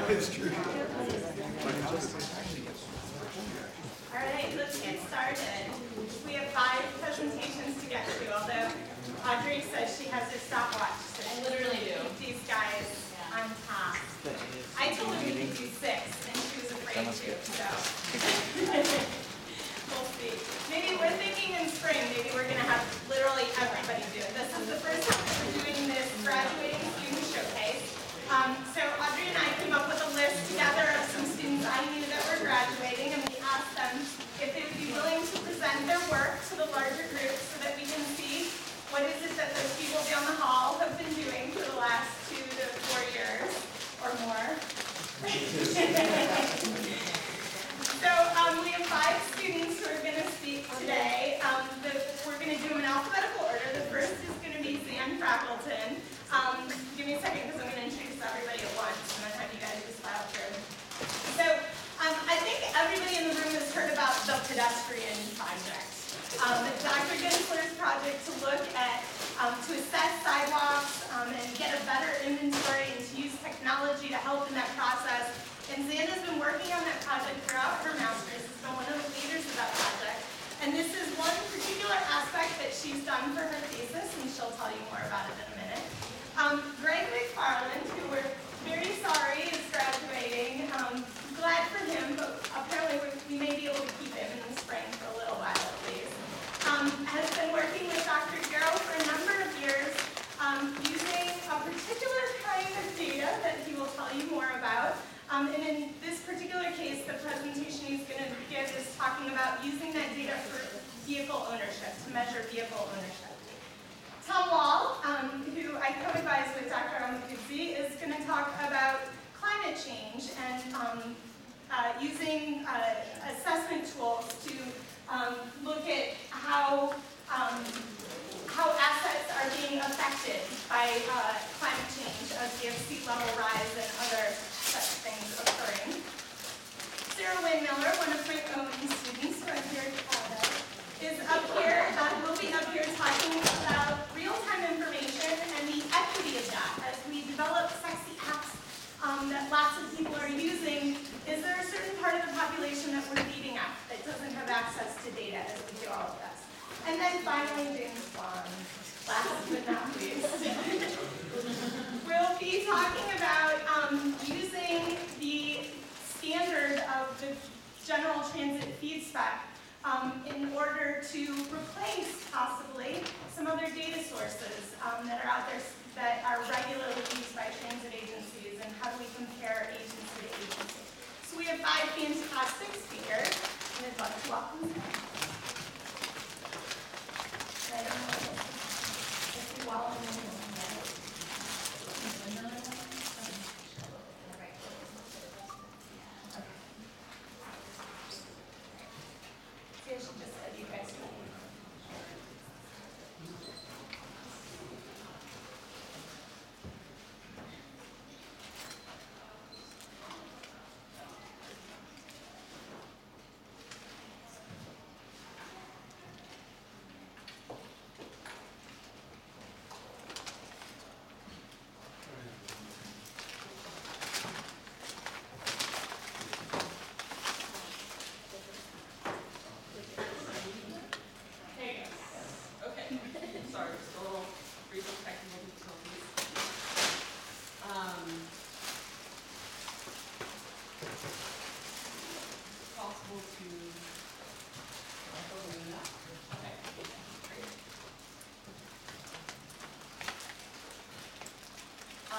It's true. All right, let's get started. We have 5 presentations to get to, although Audrey says she has her stopwatch, so I literally do. keep these guys on top. I told her we could do 6, and she was afraid to, so we'll see. Maybe we're thinking in spring, maybe we're going to have literally everybody do it. This is the first time that we're doing this graduating student showcase. So Audrey and I came up with a list together of some students I knew that were graduating, and we asked them if they would be willing to present their work to the larger group so that we can see what is it that those people down the hall have been doing for the last 2 to 4 years or more. So we have 5 students who are going to speak today. We're going to do them in alphabetical order. The first is going to be Zan Frackleton. Give me a second because I'm going to introduce everybody at once and then have you guys just file through. So I think everybody in the room has heard about the pedestrian project. Dr. Gensler's project to look at, to assess sidewalks and get a better inventory and to use technology to help in that process. And Zan has been working on that project throughout her master's. She's been one of the leaders of that project. And this is one particular aspect that she's done for her thesis, and she'll tell you more about it in a minute. Greg McFarland, who we're very sorry is graduating. Glad for him, but apparently we may be able to keep him in the spring for a little while at least. Has been working with Dr. Garrow for a number of years using a particular kind of data that he will tell you more about. And in this particular case, the presentation he's going to give is talking about using that data for vehicle ownership, to measure vehicle ownership. Tom Wall, who I co-advise with Dr. Amakudzi, is going to talk about climate change and using assessment tools to look at how assets are being affected by climate change as we have sea level rise and other such things occurring. Sarah Wynn Miller, one of my own students who I'm here is up here, will be up here talking about real-time information and the equity of that. As we develop sexy apps that lots of people are using, is there a certain part of the population that we're leaving out that doesn't have access to data as we do all of this? And then finally, James Bond, last but not least. We'll be talking about using the standard of the general transit feed spec in order to replace, possibly, some other data sources that are out there that are regularly used by transit agencies, and how do we compare agency to agency. So we have 5 fantastic speakers, and I'd love to welcome them. I don't know if you all know. I should just let you guys know.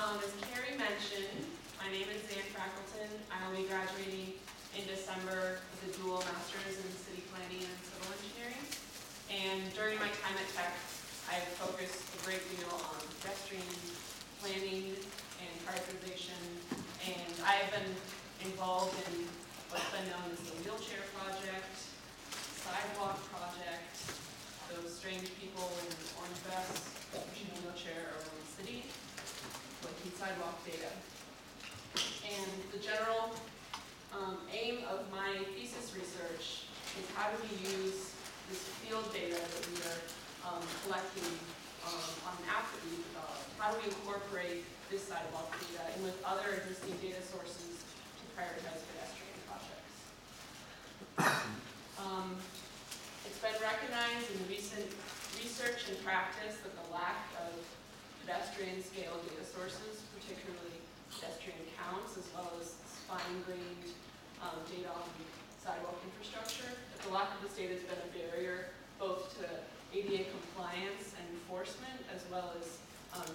As Carrie mentioned, my name is Zan Frackleton. I will be graduating in December with a dual master's in city planning and civil engineering. And during my time at Tech, I focused a great deal on pedestrian planning and prioritization. And I have been involved in what's been known as the wheelchair project, sidewalk project, those strange people in orange vests pushing a wheelchair around the city, looking sidewalk data. And the general aim of my thesis research is how do we use this field data that we are collecting on an app that we developed? How do we incorporate this sidewalk data and with other existing data sources to prioritize pedestrian projects. It's been recognized in recent research and practice that the lack of pedestrian scale data sources, particularly pedestrian counts, as well as fine-grained data on sidewalk infrastructure, that the lack of this data has been a barrier both to ADA compliance and enforcement, as well as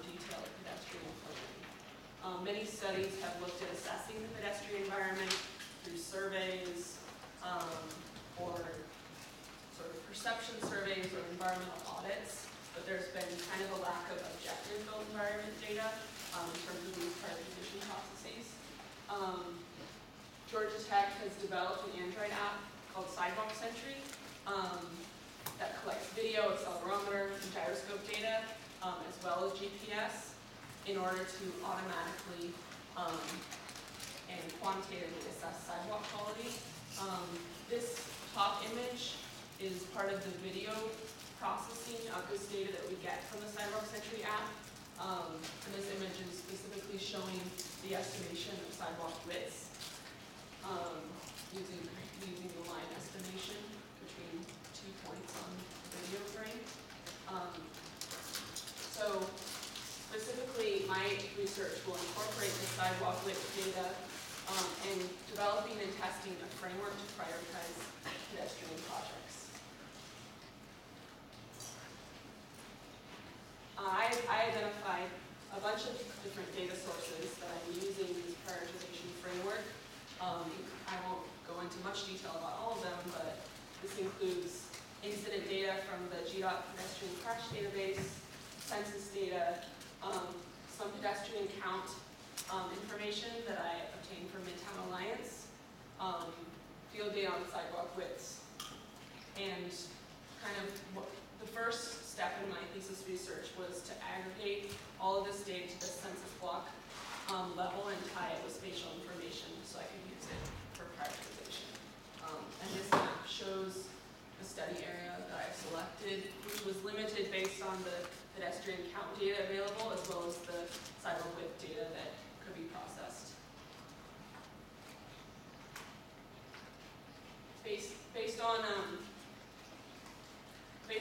detailed pedestrian planning. Many studies have looked at assessing the pedestrian environment through surveys or sort of perception surveys or environmental audits, but there's been kind of a lack of objective built environment data in terms of these prioritization processes. Georgia Tech has developed an Android app called Sidewalk Sentry that collects video, accelerometer, and gyroscope data, as well as GPS, in order to automatically and quantitatively assess sidewalk quality. This top image is part of the video processing of this data that we get from the Sidewalk Sentry app. And this image is specifically showing the estimation of sidewalk widths using the line estimation between 2 points on the video frame. So specifically, my research will incorporate the sidewalk width data and developing and testing a framework to prioritize pedestrian projects. I identified a bunch of different data sources that I'm using in this prioritization framework. I won't go into much detail about all of them, but this includes incident data from the GDOT pedestrian crash database, census data, some pedestrian count information that I obtained from Midtown Alliance, field data on sidewalk widths, and kind of the first step in my thesis research was to aggregate all of this data to the census block level and tie it with spatial information so I could use it for prioritization. And this map shows the study area that I selected, which was limited based on the pedestrian count data available as well as the sidewalk width data that could be processed. Based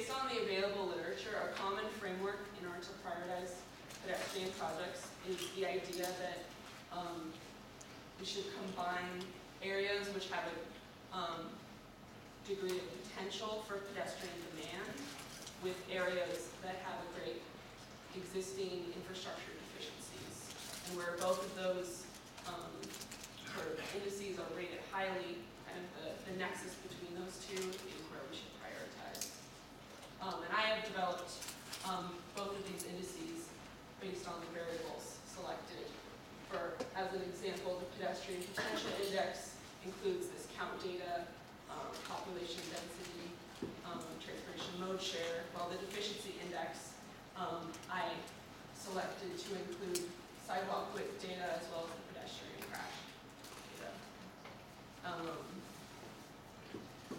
on the available literature, a common framework in order to prioritize pedestrian projects is the idea that we should combine areas which have a degree of potential for pedestrian demand with areas that have a great existing infrastructure deficiencies. And where both of those sort of indices are rated highly, kind of the nexus between those two is where we should prioritize. And I have developed both of these indices based on the variables selected. For, as an example, the pedestrian potential index includes this count data, population density, transportation mode share, while the deficiency index I selected to include sidewalk width data as well as the pedestrian crash data.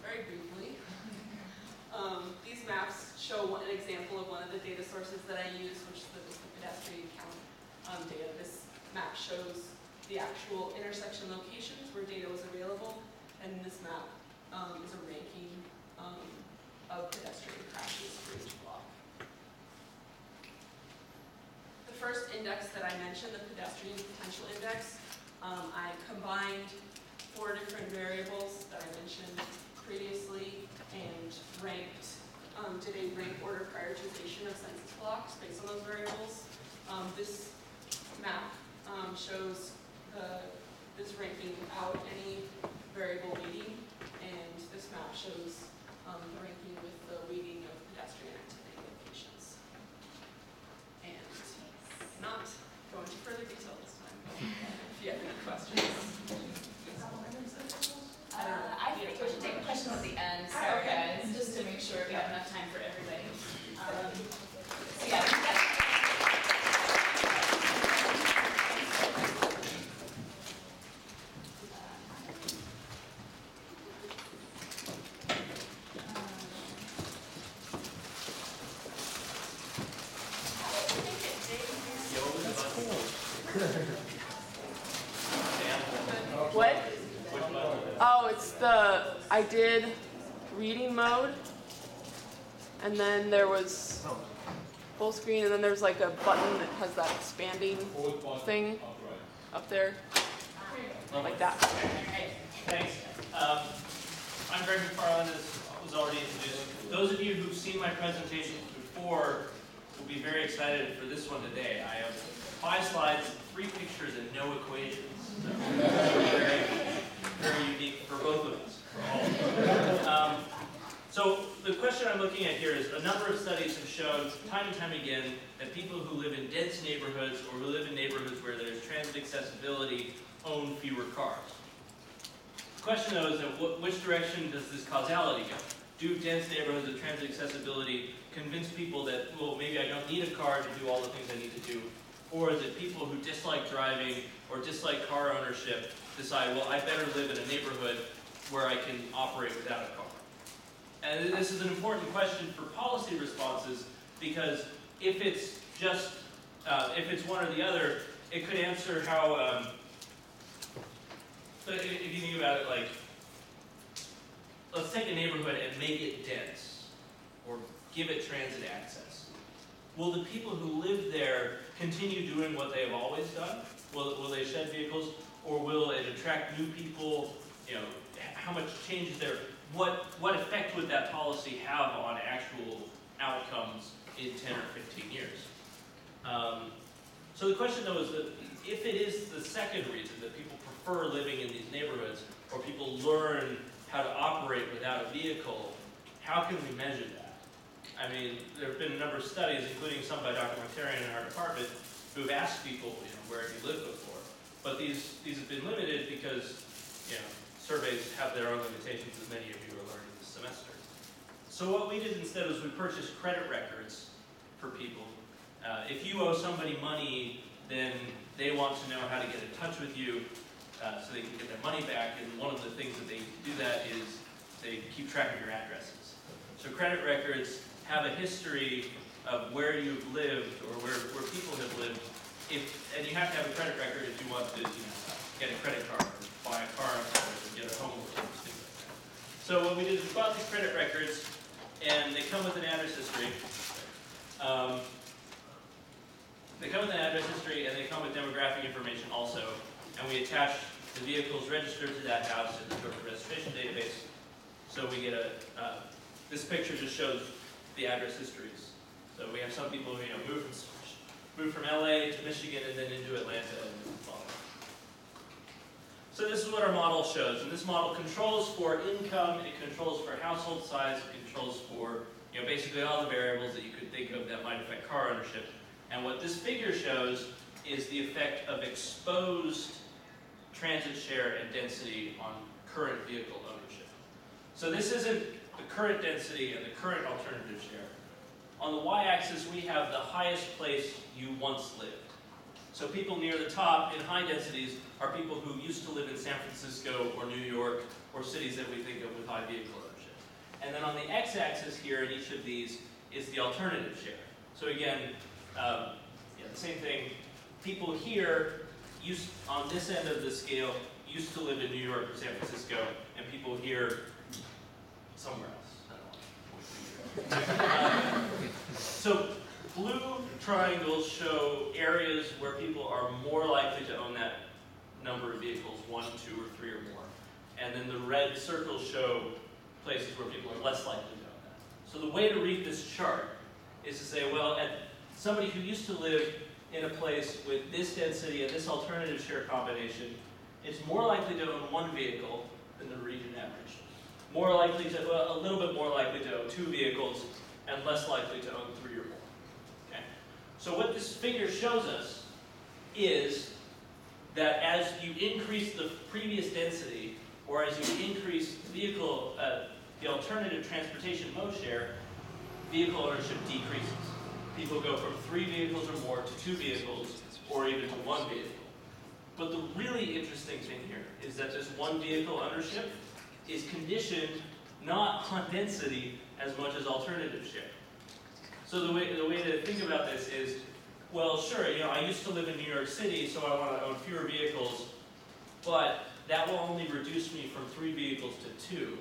Very briefly, these maps show an example of one of the data sources that I use, which is the pedestrian count data. This map shows the actual intersection locations where data was available, and this map is a ranking of pedestrian crashes for each block. The first index that I mentioned, the pedestrian potential index, I combined 4 different variables that I mentioned previously and ranked, did a rank order prioritization of census blocks based on those variables. This map shows this ranking without any variable weighting, and this map shows the ranking with the weighting of pedestrian activity locations. And I'm not going into further detail this time, if you have any questions. I think we should take questions at the end, sorry guys, just to make sure we have enough time for everybody. So yeah. What? Oh, it's I did reading mode, and then there was full screen, and then there's like a button that has that expanding thing up there, like that. Thanks. I'm Greg McFarland, as was already introduced. Those of you who've seen my presentations before will be very excited for this one today. I have 5 slides, 3 pictures, and no equations. So very, very unique for both of us, for all of us. So the question I'm looking at here is a number of studies have shown time and time again that people who live in dense neighborhoods or who live in neighborhoods where there's transit accessibility own fewer cars. The question though is that which direction does this causality go? Do dense neighborhoods with transit accessibility convince people that, well, maybe I don't need a car to do all the things I need to do? Or is it people who dislike driving or dislike car ownership decide, well, I better live in a neighborhood where I can operate without a car? And this is an important question for policy responses because if it's just, if it's one or the other, it could answer how, so if you think about it like, let's take a neighborhood and make it dense or give it transit access. Will the people who live there continue doing what they have always done? Will they shed vehicles, or will it attract new people? You know, how much change is there? What effect would that policy have on actual outcomes in 10 or 15 years? So the question though is that if it is the second reason that people prefer living in these neighborhoods, or people learn how to operate without a vehicle, how can we measure that? I mean, there have been a number of studies, including some by Dr. Montarian in our department, who have asked people, you know, where have you lived before? But these have been limited because, you know, surveys have their own limitations, as many of you are learning this semester. So what we did instead was we purchased credit records for people. If you owe somebody money, then they want to know how to get in touch with you so they can get their money back. And one of the things that they do that is they keep track of your addresses. So credit records have a history of where you've lived or where people have lived. And you have to have a credit record if you want to, you know, get a credit card or buy a car or get a home or things like that. So what we did is we bought these credit records, and they come with an address history. They come with an address history, and they come with demographic information also. And we attach the vehicles registered to that house in the Georgia registration database. So we get this picture just shows the address histories. So we have some people who, you know, move from LA to Michigan and then into Atlanta and follow. So this is what our model shows. And this model controls for income, it controls for household size, it controls for, you know, basically all the variables that you could think of that might affect car ownership. And what this figure shows is the effect of exposed transit share and density on current vehicle ownership. So this isn't the current density and the current alternative share. On the y-axis, we have the highest place you once lived. So people near the top in high densities are people who used to live in San Francisco or New York or cities that we think of with high vehicle ownership. And then on the x-axis here in each of these is the alternative share. So again, the same thing. People here on this end of the scale used to live in New York or San Francisco, and people here somewhere else. So blue triangles show areas where people are more likely to own that number of vehicles, 1, 2, or 3 or more. And then the red circles show places where people are less likely to own that. So the way to read this chart is to say, well, somebody who used to live in a place with this density and this alternative share combination is more likely to own 1 vehicle than the region average. More likely to, a little bit more likely to own 2 vehicles and less likely to own 3 or more. Okay? So what this figure shows us is that as you increase the previous density, or as you increase vehicle, the alternative transportation mode share, vehicle ownership decreases. People go from 3 vehicles or more to 2 vehicles, or even to 1 vehicle. But the really interesting thing here is that this 1 vehicle ownership is conditioned not on density as much as alternative share. So the way to think about this is well, sure, I used to live in New York City, so I want to own fewer vehicles, but that will only reduce me from 3 vehicles to 2.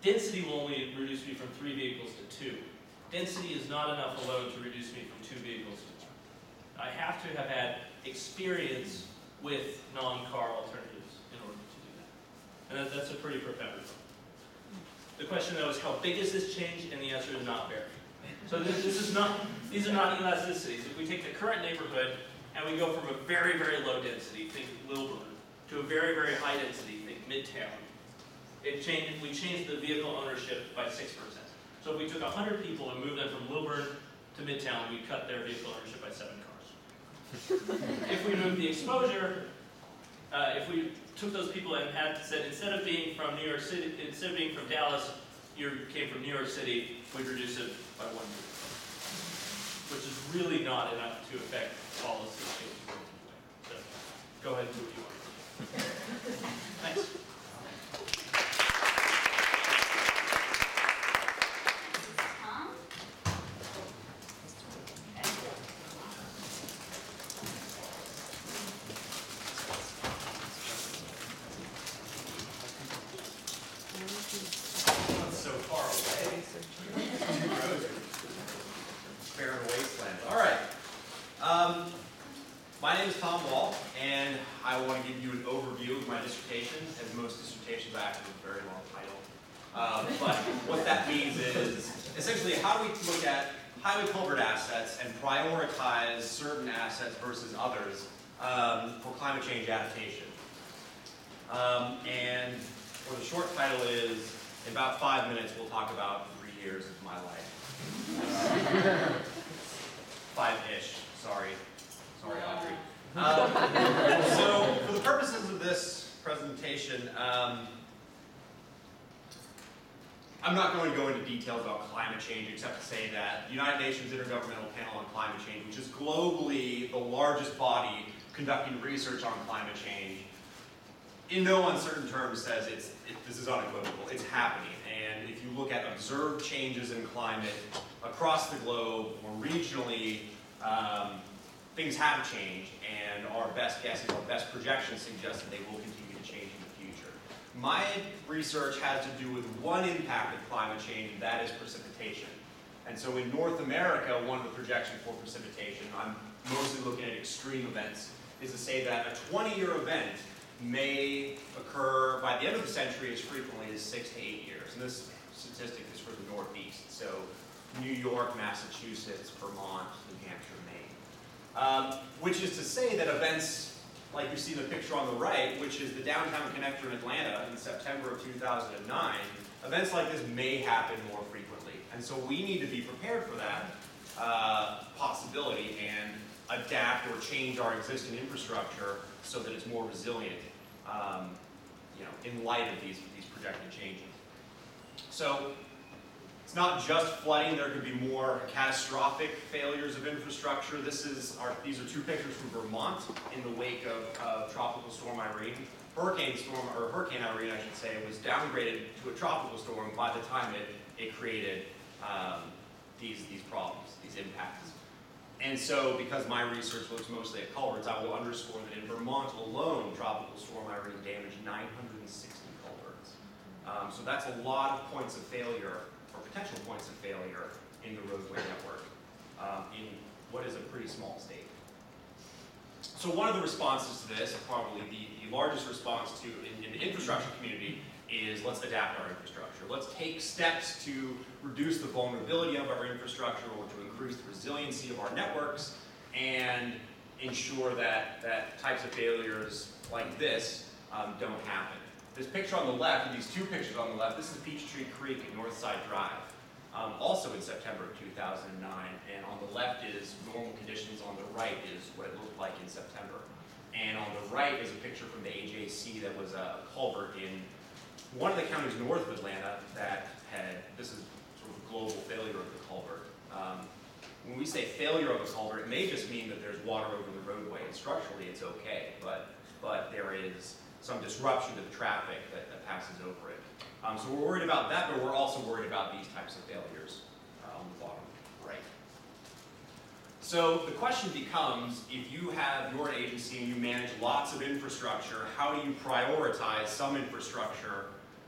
Density will only reduce me from 3 vehicles to 2. Density is not enough alone to reduce me from 2 vehicles to 2. I have to have had experience with non-car alternatives in order to do that. And that's a pretty profound one. The question though is how big is this change, and the answer is not very. So these are not elasticities. If we take the current neighborhood and we go from a very, very low density, think Lilburn, to a very, very high density, think Midtown, we changed the vehicle ownership by 6%. So if we took 100 people and moved them from Lilburn to Midtown, we cut their vehicle ownership by 7 cars. If we moved the exposure, if we took those people and said instead of being from New York City, instead of being from Dallas, you came from New York City, we'd reduce it by 1 vehicle, which is really not enough to affect policy change. So go ahead and do what you want. Thanks. Tom? So far away. Barren wasteland. All right. My name is Tom Wall, and I want to give you an overview of my dissertation. As most dissertations, I have a very long title. But what that means is essentially how do we look at highway culvert assets and prioritize certain assets versus others for climate change adaptation. And the short title is, in about 5 minutes, we'll talk about 3 years of my life. 5-ish, sorry. Sorry, Audrey. So, for the purposes of this presentation, I'm not going to go into details about climate change, except to say that the United Nations Intergovernmental Panel on Climate Change, which is globally the largest body conducting research on climate change, in no uncertain terms says this is unequivocal. It's happening. And if you look at observed changes in climate across the globe or regionally, things have changed, and our best guesses, our best projections suggest that they will continue to change in the future. My research has to do with one impact of climate change, and that is precipitation. And so in North America, one of the projections for precipitation, I'm mostly looking at extreme events, is to say that a 20-year event may occur by the end of the century as frequently as 6 to 8 years. And this statistic is for the Northeast, so New York, Massachusetts, Vermont, New Hampshire, Maine. Which is to say that events like you see in the picture on the right, which is the downtown connector in Atlanta in September of 2009, events like this may happen more frequently. And so we need to be prepared for that possibility and adapt or change our existing infrastructure so that it's more resilient in light of these projected changes. So it's not just flooding, there could be more catastrophic failures of infrastructure. These are 2 pictures from Vermont in the wake of Tropical Storm Irene. Hurricane Irene, I should say, was downgraded to a tropical storm by the time it created these problems, these impacts. And so, because my research looks mostly at culverts, I will underscore that in Vermont alone, Tropical Storm Irene damaged 960 culverts. So that's a lot of points of failure, or potential points of failure, in the roadway network, in what is a pretty small state. So one of the responses to this, probably the largest response to in the infrastructure community, is let's adapt our infrastructure. Let's take steps to reduce the vulnerability of our infrastructure or to increase the resiliency of our networks and ensure that types of failures like this don't happen. This picture on the left, and these 2 pictures on the left, this is Peachtree Creek at Northside Drive, also in September of 2009, and on the left is normal conditions, on the right is what it looked like in September. And on the right is a picture from the AJC that was a culvert in one of the counties north of Atlanta that this is sort of a global failure of the culvert. When we say failure of a culvert, it may just mean that there's water over the roadway, and structurally it's okay, but there is some disruption to the traffic that passes over it. So we're worried about that, but we're also worried about these types of failures on the bottom right. So the question becomes, if you're an agency and you manage lots of infrastructure, how do you prioritize some infrastructure,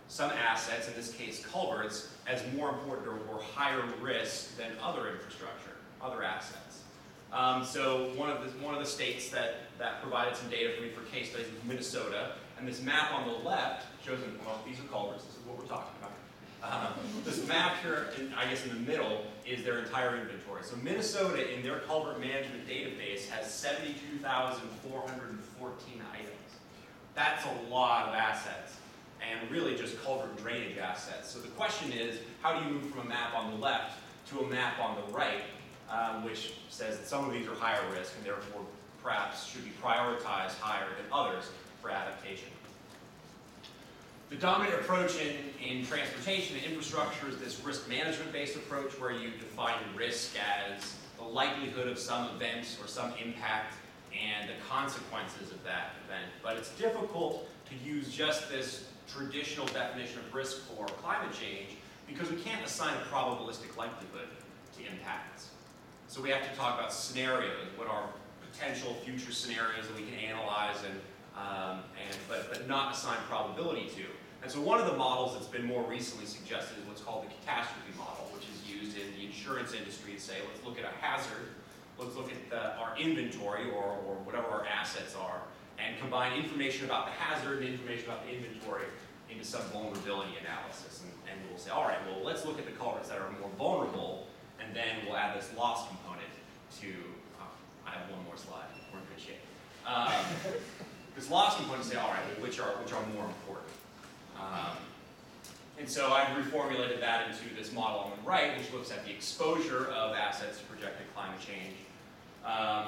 some assets, in this case culverts, as more important or higher risk than other infrastructure, other assets? So one of the states that provided some data for me for case studies is Minnesota, and this map on the left shows, well, these are culverts, this is what we're talking about. This map here, I guess in the middle, is their entire inventory. So Minnesota, in their culvert management database, has 72,414 items. That's a lot of assets, and really just culvert drainage assets. So the question is, how do you move from a map on the left to a map on the right, which says that some of these are higher risk and therefore perhaps should be prioritized higher than others for adaptation. The dominant approach in transportation and infrastructure is this risk management-based approach where you define risk as the likelihood of some event or some impact and the consequences of that event. But it's difficult to use just this traditional definition of risk for climate change because we can't assign a probabilistic likelihood to impacts. So we have to talk about scenarios, what are potential future scenarios that we can analyze but not assign probability to. And so one of the models that's been more recently suggested is what's called the catastrophe model, which is used in the insurance industry to say, let's look at a hazard, let's look at our inventory or whatever our assets are, and combine information about the hazard and information about the inventory into some vulnerability analysis. And we'll say, all right, well, let's look at the culverts that are more vulnerable, and then we'll add this loss component to, I have one more slide, we're in good shape. This loss component say, all right, well, which are more important? And so I've reformulated that into this model on the right, which looks at the exposure of assets to projected climate change.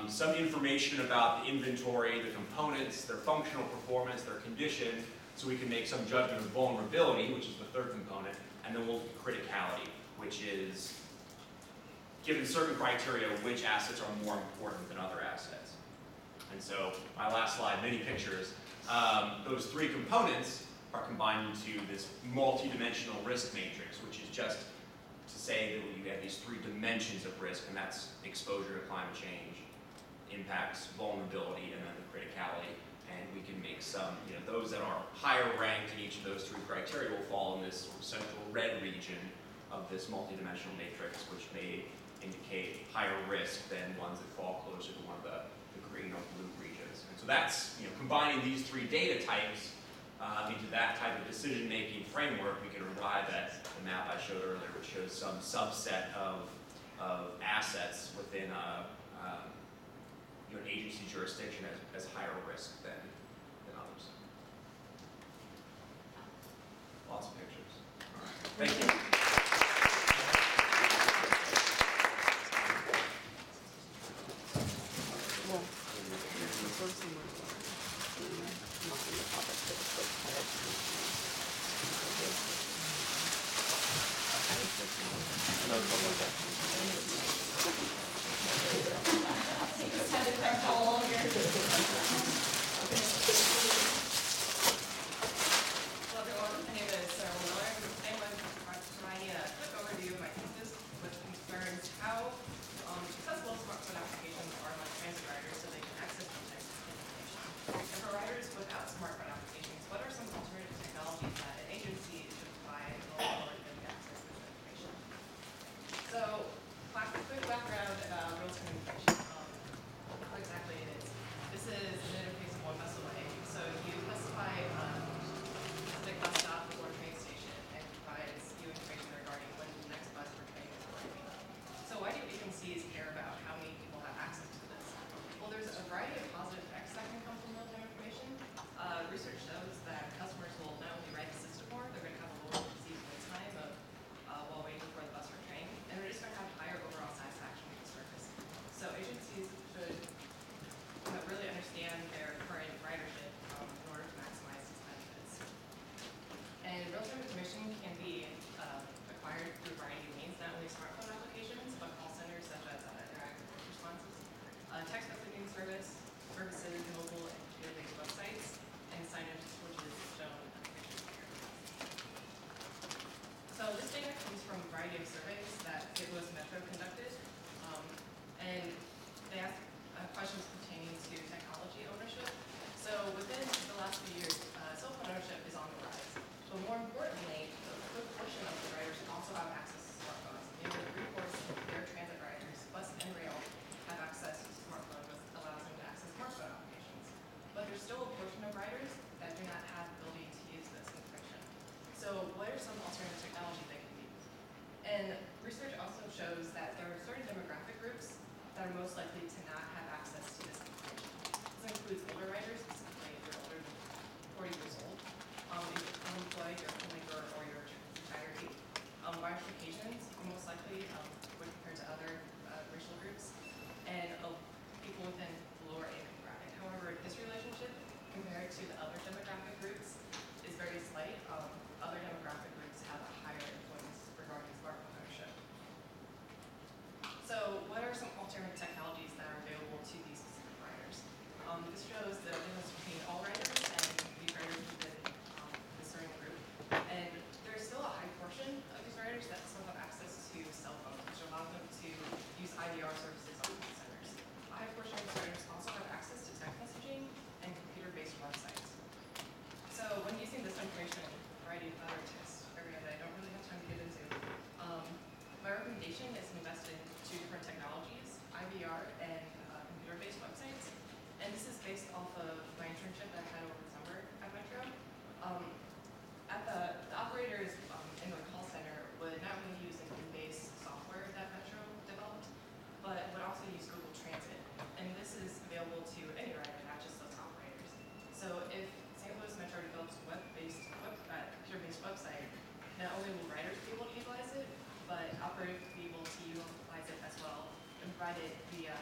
Some information about the inventory, the components, their functional performance, their condition, so we can make some judgment of vulnerability, which is the third component, and then we'll do criticality, which is, given certain criteria, which assets are more important than other assets. And so, my last slide, many pictures. Those three components are combined into this multi-dimensional risk matrix, which is just to say that you have these three dimensions of risk, and that's exposure to climate change, impacts, vulnerability, and then the criticality. And we can make some, those that are higher ranked in each of those three criteria will fall in this sort of central red region of this multi-dimensional matrix, which may indicate higher risk than ones that fall closer to one of the green or blue regions. And so that's, combining these three data types into that type of decision-making framework, we can arrive at the map I showed earlier, which shows some subset of assets within an agency jurisdiction as higher risk than others. Lots of pictures. All right. Thank you. Just had to correct all of your. Hello everyone, my name is Sarah Miller. I'm providing a quick overview of my thesis with concerns how accessible smartphone applications are among transit riders so they can access these types of information. And for riders without smartphone applications, what are some alternative technologies that an agency should provide going forward to access this information? So, quick background about real-time information. What exactly it some alternative technologies they can use? And research also shows that there are certain demographic groups that are most likely to not have access to this information. This includes older riders, specifically if you're older than 40 years old, if you're unemployed, you're a homemaker, or you're retiree. Bifurcations most likely when compared to other racial groups, and people within the lower income bracket. However, this relationship compared to the other demographic groups is very slight. Other demographic groups have a higher influence regarding smartphone ownership. So what are some alternative technologies that are available to these specific riders? This shows the difference between all riders and these riders within this certain group. And there's still a high portion of these riders that still have access to cell phones, which allows them to use IVR services on call centers. A high portion of these riders also have access to text messaging and computer-based websites. So when using this information in a variety of other test areas that I don't really have time to get into, my recommendation is to invest in two different technologies, IVR and computer-based websites. And this is based off of my internship that I had over the summer at Metro. The operators in the call center would not only use an in-base software that Metro developed, but would also use Google Transit. And this is available to any rider, not just those operators. So if St. Louis Metro develops a computer-based website, not only will riders be able to utilize it, but operators will be able to utilize it as well and provide it via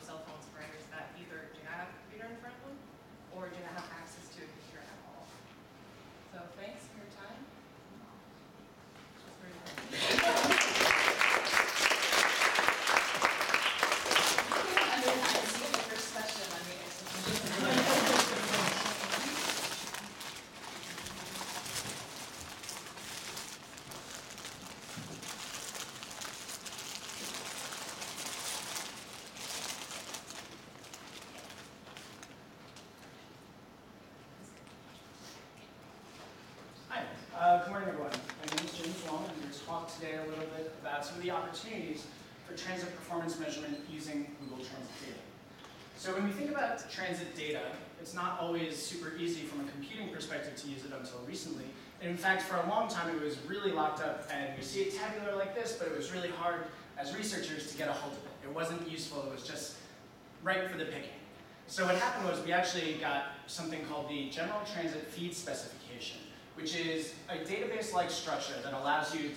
cell phones for riders that either do not have a computer in front of them or do not have access to a computer at all. So thanks for your time. That's pretty much. Under time, see the first question on the exhibition. Good morning, everyone. My name is James Wong. I'm here to talk today a little bit about some of the opportunities for transit performance measurement using Google Transit data. So when we think about transit data, it's not always super easy from a computing perspective to use it until recently. And in fact, for a long time, it was really locked up, and we see it tabular like this, but it was really hard as researchers to get a hold of it. It wasn't useful. It was just ripe for the picking. So what happened was we actually got something called the General Transit Feed Specification, which is a database-like structure that allows you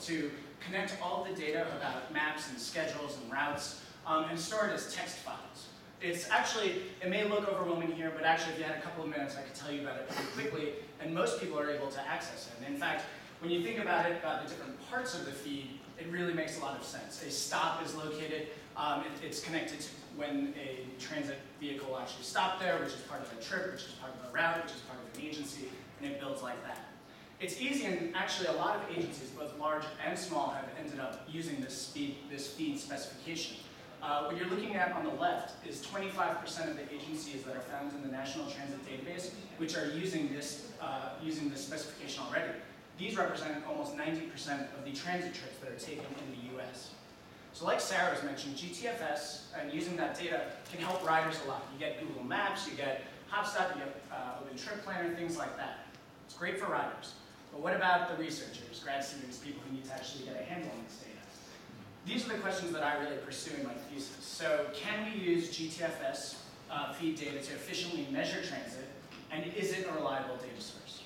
to connect all of the data about maps and schedules and routes and store it as text files. It's actually, it may look overwhelming here, but actually if you had a couple of minutes, I could tell you about it pretty quickly, and most people are able to access it. And in fact, when you think about it, about the different parts of the feed, it really makes a lot of sense. A stop is located, it's connected to when a transit vehicle will actually stop there, which is part of a trip, which is part of a route, which is part of an agency, and it builds like that. It's easy, and actually a lot of agencies, both large and small, have ended up using this feed specification. What you're looking at on the left is 25% of the agencies that are found in the National Transit Database, which are using this specification already. These represent almost 90% of the transit trips that are taken in the US. So like Sarah has mentioned, GTFS and using that data can help riders a lot. You get Google Maps, you get Hopstop, you get Open Trip Planner, things like that. It's great for riders. But what about the researchers, grad students, people who need to actually get a handle on this data? These are the questions that I really pursue in my thesis. So can we use GTFS feed data to efficiently measure transit, and is it a reliable data source?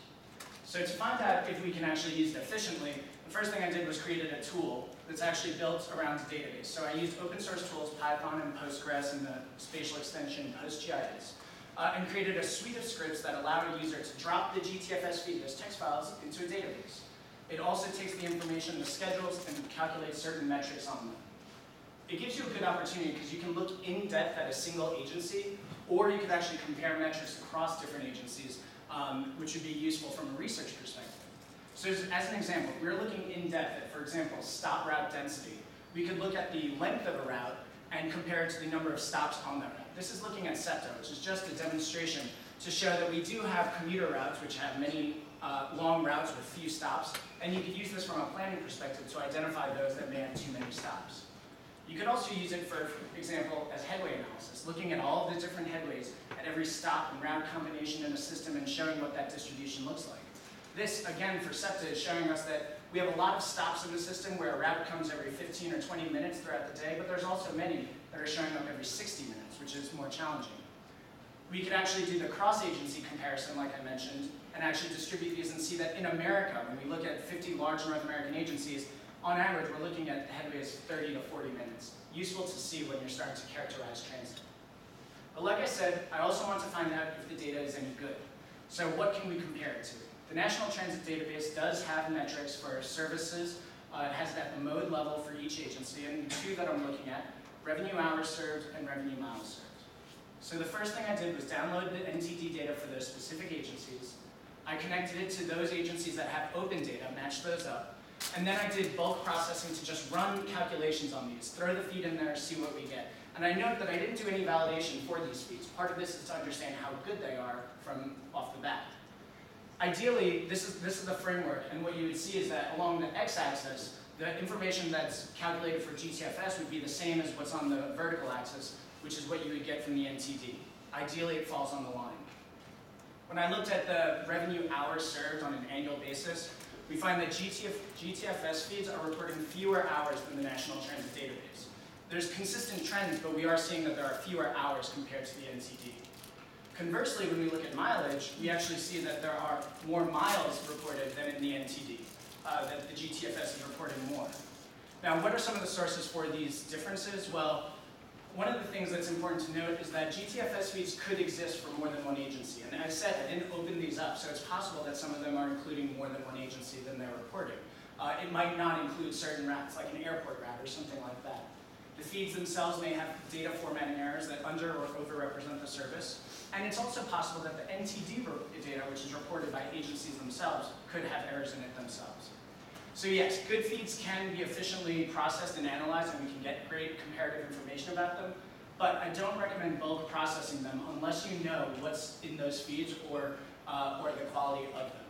So to find out if we can actually use it efficiently, the first thing I did was created a tool that's actually built around a database. So I used open source tools, Python and Postgres, and the spatial extension PostGIS, and created a suite of scripts that allow a user to drop the GTFS feed, those text files, into a database. It also takes the information, the schedules, and calculates certain metrics on them. It gives you a good opportunity because you can look in depth at a single agency, or you could actually compare metrics across different agencies, which would be useful from a research perspective. So as an example, if we're looking in depth at, for example, stop route density, we could look at the length of a route and compare it to the number of stops on that route. This is looking at SEPTA, which is just a demonstration to show that we do have commuter routes, which have many long routes with few stops, and you could use this from a planning perspective to identify those that may have too many stops. You could also use it, for example, as headway analysis, looking at all of the different headways at every stop and route combination in a system and showing what that distribution looks like. This, again, for SEPTA is showing us that we have a lot of stops in the system where a route comes every 15 or 20 minutes throughout the day, but there's also many that are showing up every 60 minutes, which is more challenging. We could actually do the cross-agency comparison, like I mentioned, and actually distribute these and see that in America, when we look at 50 large North American agencies, on average, we're looking at headways 30 to 40 minutes. Useful to see when you're starting to characterize transit. But like I said, I also want to find out if the data is any good. So what can we compare it to? The National Transit Database does have metrics for services. It has it at the mode level for each agency, and the two that I'm looking at, revenue hours served and revenue miles served. So the first thing I did was download the NTD data for those specific agencies. I connected it to those agencies that have open data, matched those up, and then I did bulk processing to just run calculations on these, throw the feed in there, see what we get. And I note that I didn't do any validation for these feeds. Part of this is to understand how good they are from off the bat. Ideally, this is the framework, and what you would see is that along the x-axis, the information that's calculated for GTFS would be the same as what's on the vertical axis, which is what you would get from the NTD. Ideally, it falls on the line. When I looked at the revenue hours served on an annual basis, we find that GTFS feeds are reporting fewer hours than the National Transit Database. There's consistent trends, but we are seeing that there are fewer hours compared to the NTD. Conversely, when we look at mileage, we actually see that there are more miles reported than in the NTD, that the GTFS is reporting more. Now, what are some of the sources for these differences? Well, one of the things that's important to note is that GTFS feeds could exist for more than one agency. And as I said, I didn't open these up, so it's possible that some of them are including more than one agency than they're reporting. It might not include certain routes, like an airport route or something like that. The feeds themselves may have data formatting errors that under or overrepresent the service. And it's also possible that the NTD data, which is reported by agencies themselves, could have errors in it themselves. So yes, good feeds can be efficiently processed and analyzed, and we can get great comparative information about them, but I don't recommend bulk processing them unless you know what's in those feeds or the quality of them.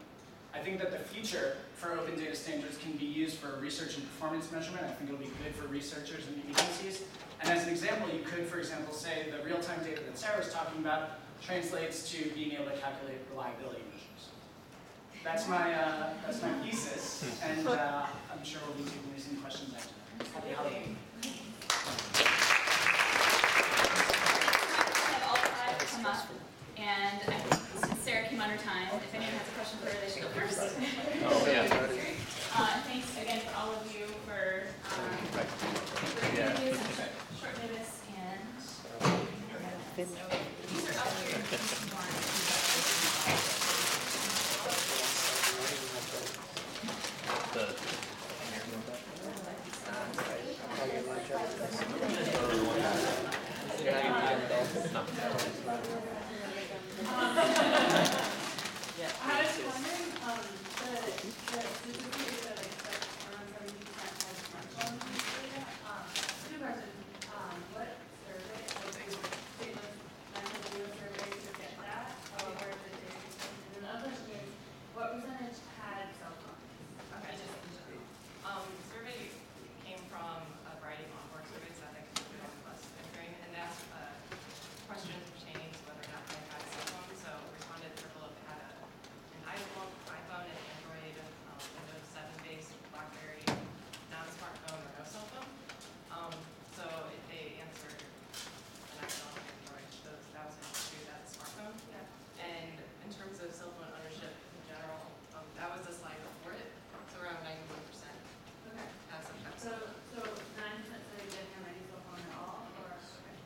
I think that the future for open data standards can be used for research and performance measurement. I think it'll be good for researchers and agencies. And as an example, you could, for example, say the real-time data that Sarah was talking about translates to being able to calculate reliability measures. That's my thesis, and I'm sure we'll be taking some questions after that. Happy Halloween. Have all five come up, and I think since Sarah came on her time, if anyone has a question for her, they should go first. Oh, yeah. Thanks again for all of you for interviews and short notice, and so these are up here. I was wondering, the statistics that I expect around 70% has smartphone data. Two questions. What survey, state national geo survey to get that, or where is it doing? And then the other question is, what percentage had cell phones? Okay. The survey came from a variety of onboard surveys that I conducted on bus entering, and they asked questions pertaining to whether or not they had a cell phone. So responded to people if they had an iPhone, an Android, Windows 7-based, BlackBerry, non-smartphone, or no cell phone. So if they answered an iPhone, Android, that was considered as a smartphone. Yeah. And in terms of cell phone ownership in general, that was the slide before it. So around 91% Okay. have some type of So cell phone. 9% said they didn't have any cell phone at all, or? Okay.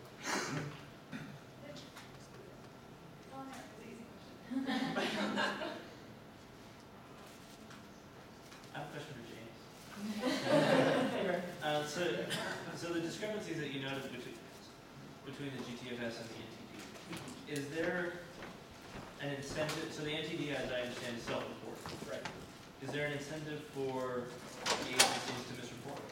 Oh, no, it's an easy question. I have a question for James. So the discrepancies that you noted between the GTFS and the NTD, is there an incentive, so the NTD, as I understand, is self-report. Right. Is there an incentive for the agencies to misreport?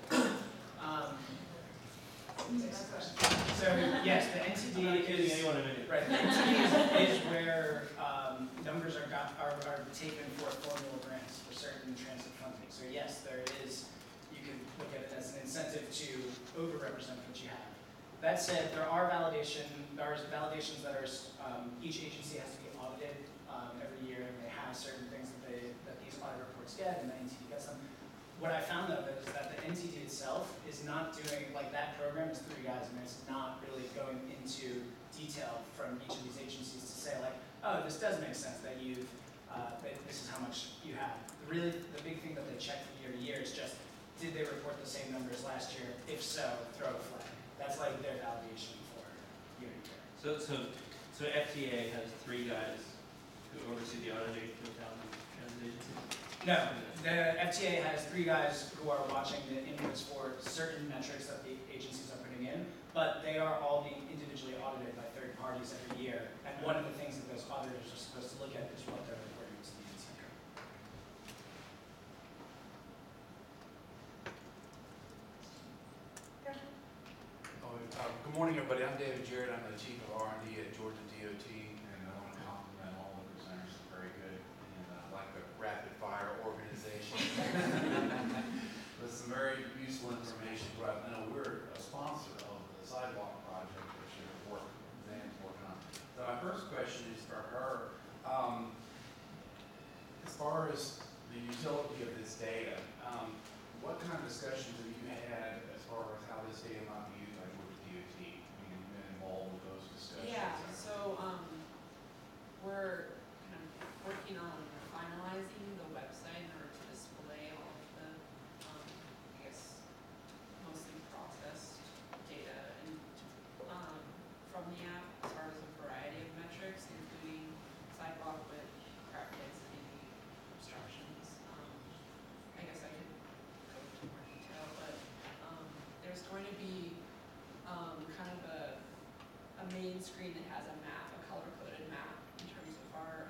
So yes, the NTD is anyone in it. right. The NTD is where numbers are taken for formula grants for certain transit funding. So yes, there is. You can look at it as an incentive to overrepresent what you have. That said, there are validations that are each agency has to be audited every year, and they have certain things that these audit reports get, and the NTD gets them. What I found though is that the NTD itself is not doing, like that program is 3 guys, and it's not really going into detail from each of these agencies to say like, oh, this does make sense that you've, that this is how much you have. Really, the big thing that they check from year to year is just, did they report the same numbers last year? If so, throw a flag. That's like their validation for year to year. So FTA has 3 guys who oversee the auditing of thousand transit agencies? No, the FTA has 3 guys who are watching the inputs for certain metrics that the agencies are putting in, but they are all being individually audited by third parties every year. And one of the things that those auditors are supposed to look at is what they're reporting to the NTD. Good morning, everybody. I'm David Jarrett. I'm the Chief of R&D at Georgia DOT, and I want to compliment all the presenters. Very good, and I like the rapid-fire organization. With some very useful information. But I know we're a sponsor of the sidewalk project, which your work, Dan's working on. So my first question is for her. As far as the utility of this data, what kind of discussions have you had as far as how this data might be used by Georgia DOT? I mean, have you been involved with those discussions? Yeah, so we're kind of working on finalizing the website in order to display all of the, I guess, mostly processed data and from the app as far as a variety of metrics, including sidewalk width, crack density, obstructions. I guess I could go into more detail, but there's going to be kind of a main screen that has a map, a color-coded map in terms of our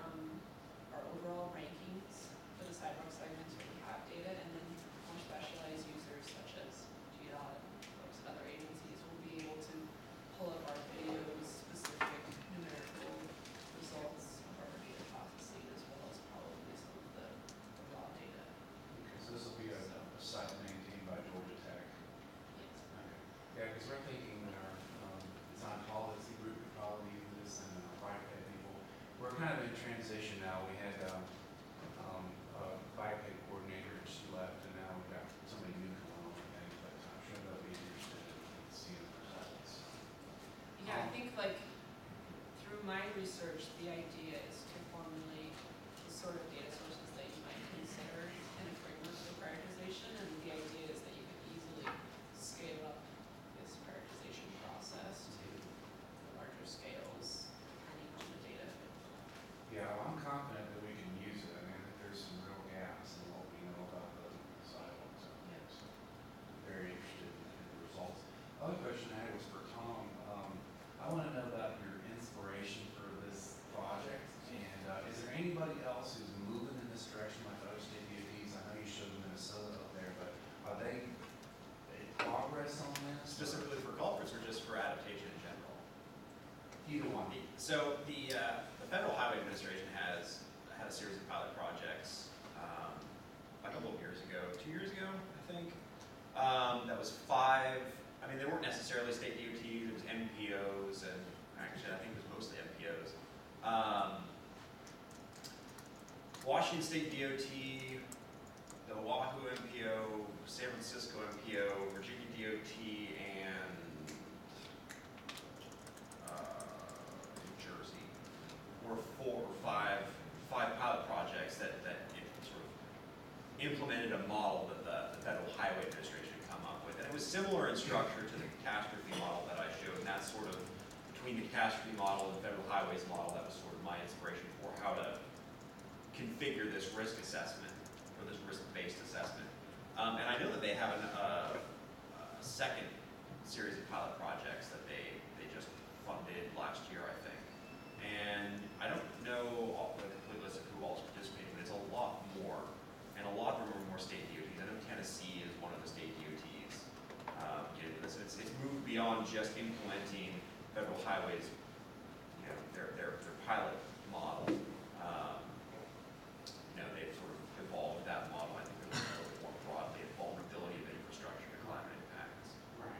overall rankings for the sidewalk segments where we have data, and then more specialized users such as GDOT and folks at other agencies will be able to pull up our video-specific numerical results of our data processing, as well as probably some of the raw data. Okay, so this will be a site maintained by Georgia Tech. Yes. Okay. Yeah, because we're thinking our design policy group could probably use this, and our bike ped people. We're kind of in transition now. We had a bike ped coordinator, and she left, and now we've got somebody new coming on, and but I'm sure they'll be interested in seeing the results. Yeah, I think like through my research, the idea is to formulate the sort of data sources that you might consider in a framework for prioritization, and the idea is that you can easily scale up this prioritization process to larger scales depending on the data. Yeah, well, I'm confident that we can use it. I mean, I think there's some real gaps in what we know about the sidewalks out there. So I'm very interested in the results. Other question I had was for Tom. I want to know about your inspiration for this project, and is there anybody else who's moving in this direction like other state DOTs? I know you showed Minnesota up there, but are they progress on this? Specifically for culverts or just for adaptation in general? Either one. So the Federal Highway Administration has had a series of pilot projects a couple of years ago, 2 years ago, I think. That was 5. I mean, they weren't necessarily state DOTs. It was MPOs, and actually, I think it was mostly MPOs. Washington State DOT, the Oahu MPO, San Francisco MPO, Virginia DOT, and New Jersey were 4 or 5 pilot projects that sort of implemented a model that the Federal Highway Administration had come up with. And it was similar in structure to the catastrophe model that I showed, and that's sort of between the catastrophe model and the Federal Highways model, that was sort of my inspiration for how to configure this risk assessment, or this risk-based assessment. And I know that they have a second series of pilot projects that they just funded last year, I think. And I don't know the complete list of who all is participating, but it's a lot more. And a lot of them are more state DOTs. I know Tennessee is one of the state DOTs getting this. It's moved beyond just implementing federal highways, you know, their pilot model. You know, they've sort of evolved that model. I think they're looking a little bit more broadly at vulnerability of infrastructure to climate impacts. Right.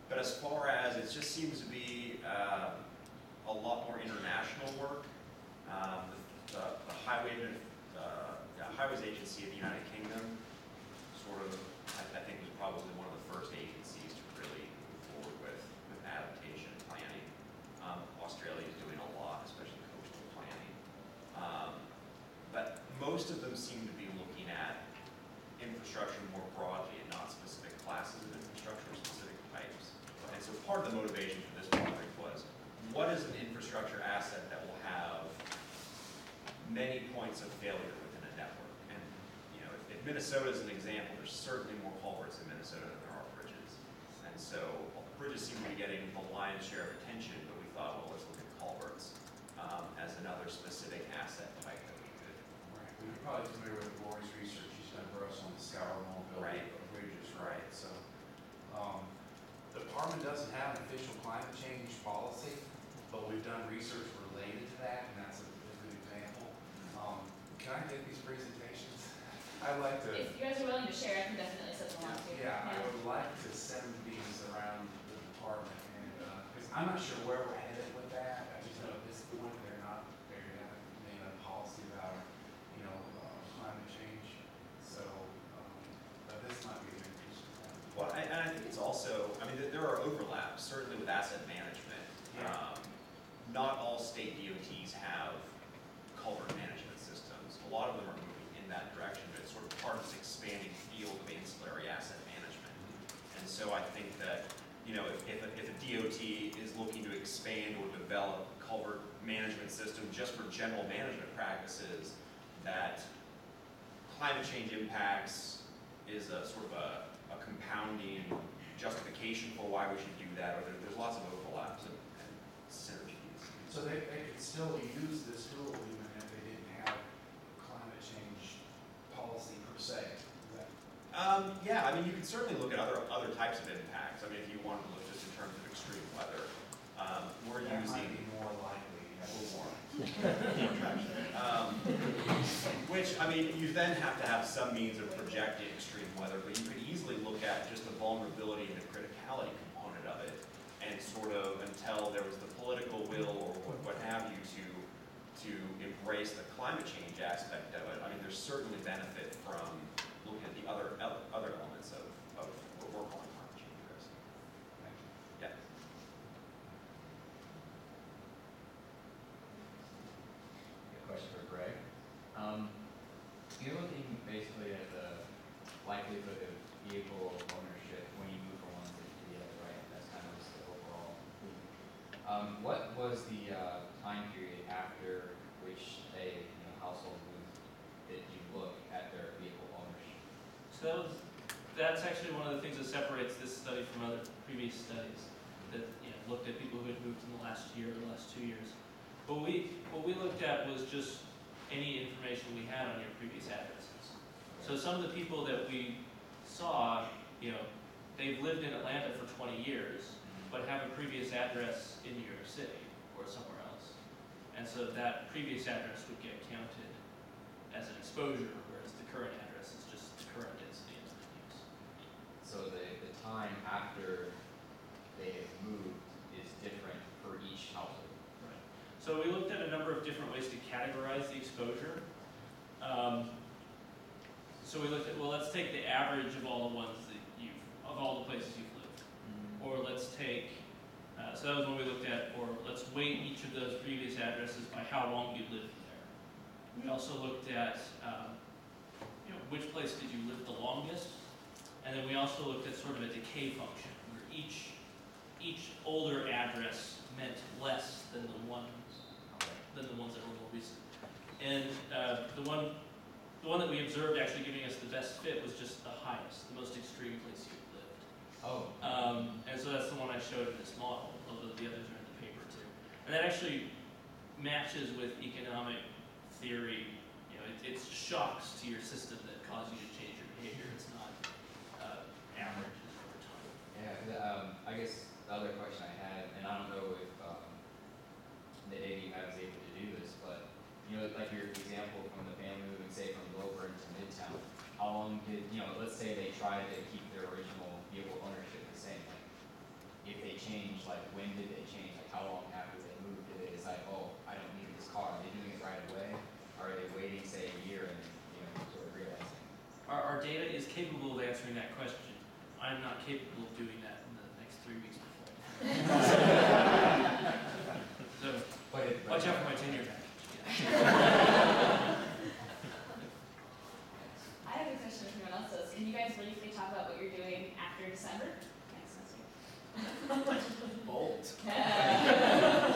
But as far as, it just seems to be a lot more international work. The Highways Agency of the United Kingdom sort of, I think, was probably one of the first agencies to really move forward with adaptation planning. Australia is doing a lot, especially coastal planning. But most of them seem to be looking at infrastructure more broadly and not specific classes of infrastructure or specific types. And so part of the motivation for this project was, what is an infrastructure asset that will have many points of failure within a network? And you know, if Minnesota is an example, there's certainly more culverts in Minnesota than there are bridges. And so bridges seem to be getting the lion's share of attention, but we thought, well, let's look at culverts as another specific asset type that we could. Right, we're probably familiar with Lori's research she's done for us on the scour mobility of bridges, right? So, the department doesn't have an official climate change policy, but we've done research related to that, and that's a good example. Can I get these presentations? I'd like to. If you guys are willing to share, I can definitely send them along to you. Yeah, I would like to send these around the department, and, because I'm not sure where we're headed with that. I just know at this point, they're not made a policy about, climate change. So, but this might be an interesting one. Well, and I think it's also, I mean, there are overlaps, certainly with asset management. Yeah. Not all state DOTs have culvert management systems. A lot of them are moving in that direction, but it's sort of part of this expanding field of ancillary asset management. And so I think that, if a DOT is looking to expand or develop a culvert management system just for general management practices, that climate change impacts is a sort of a compounding justification for why we should do that, or there's lots of overlaps and synergies. So they could still use this tool even if they didn't have climate change policy per se. Is that Yeah, I mean, you could certainly look at other types of impacts. I mean, if you wanted to look just in terms of extreme weather, we're that might using be more likely? a little more traction. Which, I mean, you then have to have some means of projecting extreme weather, but you could easily look at just the vulnerability and the criticality component of it, and sort of until there was the political will or what have you to embrace the climate change aspect of it. I mean, there's certainly benefit from looking at the other elements of what we're calling climate change risk. Yeah. A question for Greg. You're looking basically at the likelihood of vehicle ownership when you move from one city to the other, right? That's kind of the overall. What was the time period after which a household moved that you look at their vehicle ownership? So that's actually one of the things that separates this study from other previous studies that looked at people who had moved in the last year or the last 2 years. What we looked at was just any information we had on your previous addresses. So some of the people that we saw, they've lived in Atlanta for 20 years, but have a previous address in New York City or somewhere else. And so that previous address would get counted as an exposure, whereas the current address is just the current density of the use. So the time after they have moved is different for each household. Right. So we looked at a number of different ways to categorize the exposure. So we looked at, well, let's take the average of all the ones that of all the places you've lived. Or let's take, so that was what we looked at, or let's weight each of those previous addresses by how long you lived there. We also looked at, which place did you live the longest? And then we also looked at sort of a decay function, where each older address meant less than the ones that were more recent. And the one that we observed actually giving us the best fit was just the highest, the most extreme place you lived. Oh. And so that's the one I showed in this model, although the others are in the paper too. And that actually matches with economic theory. It's shocks to your system that cause you to change your behavior. It's not averages over time. Yeah, I guess the other question I had, and I don't know if the ADU was able to do this, but like your example from the family moving, say, from Wilburn to Midtown, how long did, let's say they tried to keep their original vehicle ownership the same, like, if they changed, like, when did they change, like, how long after they moved did they decide, oh, I don't need this car, are they doing it right capable of answering that question. I'm not capable of doing that in the next 3 weeks before. So, watch out for my tenure package. I have a question if anyone else does. Can you guys briefly talk about what you're doing after December? Next semester. Bold.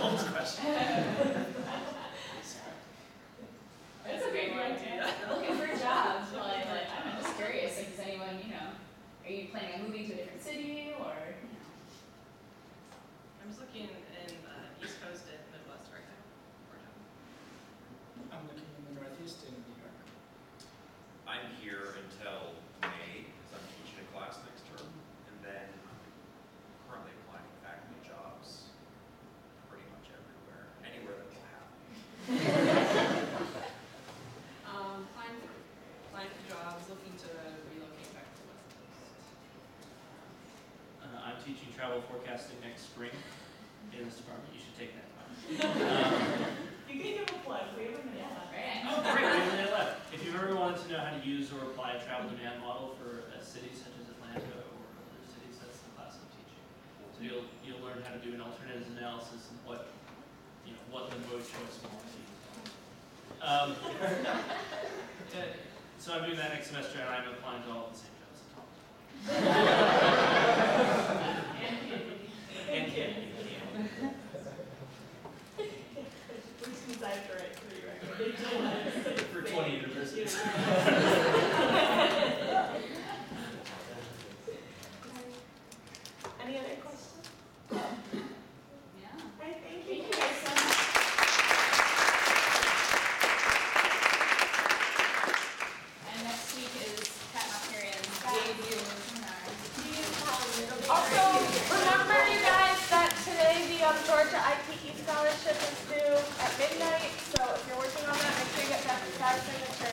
Bold question. It's okay, like, looking for jobs, like, I'm just curious, like, does anyone, are you planning on moving to a different city, or, I'm just looking in East Coast and Midwest right now. I'm looking in the Northeast in New York. I'm here until May, because I'm teaching a class next term, and then I'm currently applying for faculty jobs pretty much everywhere, anywhere that will have me. Applying for jobs, looking to relocate back to the West Coast. I'm teaching travel forecasting next spring in this department. You should take that class. You can give a plug, we have a minute left. right? Oh, great, we have a minute left. If you've ever wanted to know how to use or apply a travel demand model for a city such as Atlanta or other cities, that's the class I'm teaching. So you'll learn how to do an alternatives analysis and what the mode choice will be. So I'm doing that next semester, and I'm applying to all the same jobs at Thomas. And Candy. Which decided to write 3, right? For 20 universities. Any other questions? Yeah. Right, thank you. Thank you guys so much. And next week is Pat Markarian's debut seminar. Also, remember you guys that today the Georgia IPE scholarship is due at midnight, so if you're working on that, make sure you get that signature.